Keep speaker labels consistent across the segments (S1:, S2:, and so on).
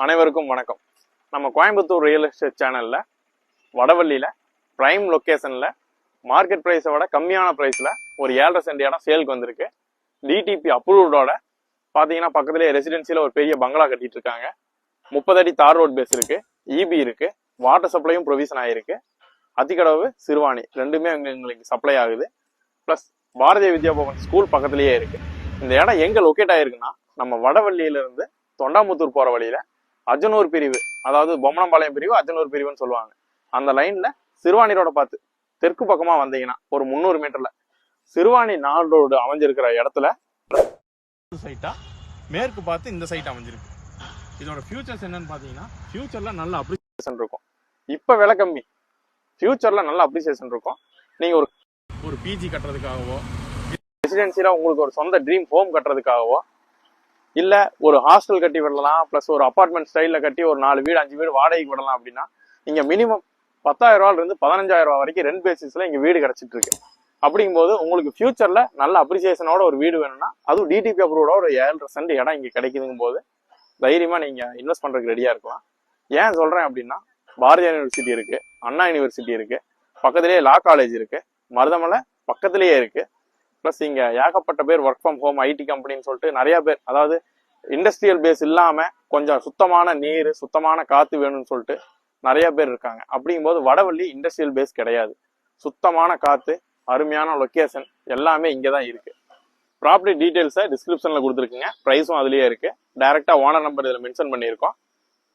S1: அனைவருக்கும் வணக்கம். நம்ம கோயம்புத்தூர் ரியல் எஸ்டேட் சேனல்ல வடவள்ளியில பிரைம் லொகேஷன்ல மார்க்கெட் பிரைஸை விட கம்மியான பிரைஸ்ல ஒரு 7.5 சென்ட் இடம் சேலுக்கு வந்திருக்கு. டிடிபி அப்ரூவ்டோட பாத்தீங்கன்னா பக்கத்திலேயே ரெசிடென்சியில ஒரு பெரிய பங்களா கட்டிட்டு இருக்காங்க. 30 அடி தார் ரோட் பேஸ் இருக்கு, இபி இருக்கு, வாட்டர் சப்ளையும் ப்ரொவிஷன் ஆயிருக்கு. அத்திக்கடவு சிறுவாணி ரெண்டுமே எங்களுக்கு சப்ளை ஆகுது. பிளஸ் பாரதிய வித்யா பவன் ஸ்கூல் பக்கத்திலேயே இருக்கு. இந்த இடம் எங்க லொக்கேட் ஆயிருக்குன்னா நம்ம வடவள்ளியில இருந்து தொண்டாமுத்தூர் போற வழியில அஜனூர் பிரிவு, அதாவது பொம்மனம்பாளையம் பிரிவு அஜனூர் பிரிவுன்னு சொல்லுவாங்க. அந்த லைன்ல சிறுவாணி ரோட பார்த்து தெற்கு பக்கமா வந்தீங்கன்னா ஒரு 300 மீட்டர்ல சிறுவாணி நாள் ரோடு அமைஞ்சிருக்கிற இடத்துல சைட்டா மேற்கு பார்த்து இந்த சைட் அமைஞ்சிருக்கு. இதோட ஃபியூச்சர்ஸ் என்னன்னு பாத்தீங்கன்னா ஃபியூச்சர்ல நல்ல அப்ரிசியேஷன் இருக்கும். இப்ப விலை கம்மி, ஃபியூச்சர்ல நல்ல அப்ரிசியேஷன் இருக்கும். நீங்க ஒரு பிஜி கட்டுறதுக்காகவோ, ரெசிடென்சியில உங்களுக்கு ஒரு சொந்த ட்ரீம் ஹோம் கட்டுறதுக்காகவோ, இல்ல ஒரு ஹாஸ்டல் கட்டி விடலாம், பிளஸ் ஒரு அபார்ட்மெண்ட் ஸ்டைல்ல கட்டி ஒரு 4 வீடு 5 வீடு வாடகைக்கு விடலாம் அப்படின்னா இங்க மினிமம் 10,000 ரூபாயில இருந்து 15,000 ரூபாய் வரைக்கும் ரெண்ட் பேசிஸ்ல இங்க வீடு கிடைச்சிட்டு இருக்கு. அப்படிங்கும்போது உங்களுக்கு ஃபியூச்சர்ல நல்ல அப்ரிசியேஷனோட ஒரு வீடு வேணும்னா, அதுவும் டிடிபி அப்ரூவோட ஒரு 7.5 சென்ட் இடம் இங்க கிடைக்குதுங்கும் போது தைரியமா நீங்க இன்வெஸ்ட் பண்றதுக்கு ரெடியா இருக்கலாம். ஏன் சொல்றேன் அப்படின்னா, பாரதியார் யூனிவர்சிட்டி இருக்கு, அண்ணா யூனிவர்சிட்டி இருக்கு, பக்கத்திலேயே லா காலேஜ் இருக்கு, மருதமலை பக்கத்திலேயே இருக்கு. பிளஸ் இங்க ஏகப்பட்ட பேர் ஒர்க் ஃப்ரம் ஹோம், ஐடி கம்பெனின்னு சொல்லிட்டு நிறைய பேர், அதாவது இண்டஸ்ட்ரியல் பேஸ் இல்லாம கொஞ்சம் சுத்தமான நீர் சுத்தமான காத்து வேணும்னு சொல்லிட்டு நிறைய பேர் இருக்காங்க. அப்படிங்கும்போது வடவள்ளி இண்டஸ்ட்ரியல் பேஸ் கிடையாது. சுத்தமான காத்து, அருமையான லொகேஷன் எல்லாமே இங்கதான் இருக்கு. ப்ராப்பர்ட்டி டீடைல்ஸை டிஸ்கிரிப்ஷன்ல கொடுத்துருக்குங்க, ப்ரைஸும் அதுலயே இருக்கு. டைரக்டா ஓனர் நம்பர் இதுல மென்ஷன் பண்ணியிருக்கோம்.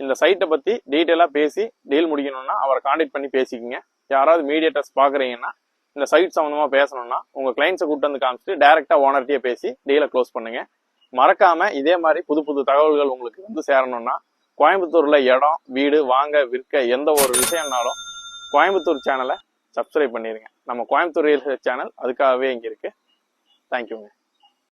S1: இந்த சைட்டை பத்தி டீட்டெயிலா பேசி டீல் முடிக்கணும்னா அவரை கான்டாக்ட் பண்ணி பேசிக்கங்க. யாராவது மீடியேட்டர்ஸ் பாக்குறீங்கன்னா, இந்த சைட் சம்பந்தமா பேசணும்னா உங்க கிளைண்ட்ஸை கூட்டு வந்து காமிச்சிட்டு டைரக்டா ஓனர்கிட்டயே பேசி டீலை க்ளோஸ் பண்ணுங்க. மறக்காம இதே மாதிரி புது தகவல்கள் உங்களுக்கு வந்து சேரணும்னா, கோயம்புத்தூர்ல இடம் வீடு வாங்க விற்க எந்த ஒரு விஷயம்னாலும் கோயம்புத்தூர் சேனலை சப்ஸ்கிரைப் பண்ணிருங்க. நம்ம கோயம்புத்தூர் ரியல் எஸ்டேட் சேனல் அதுக்காகவே இங்க இருக்கு. தேங்க்யூங்க.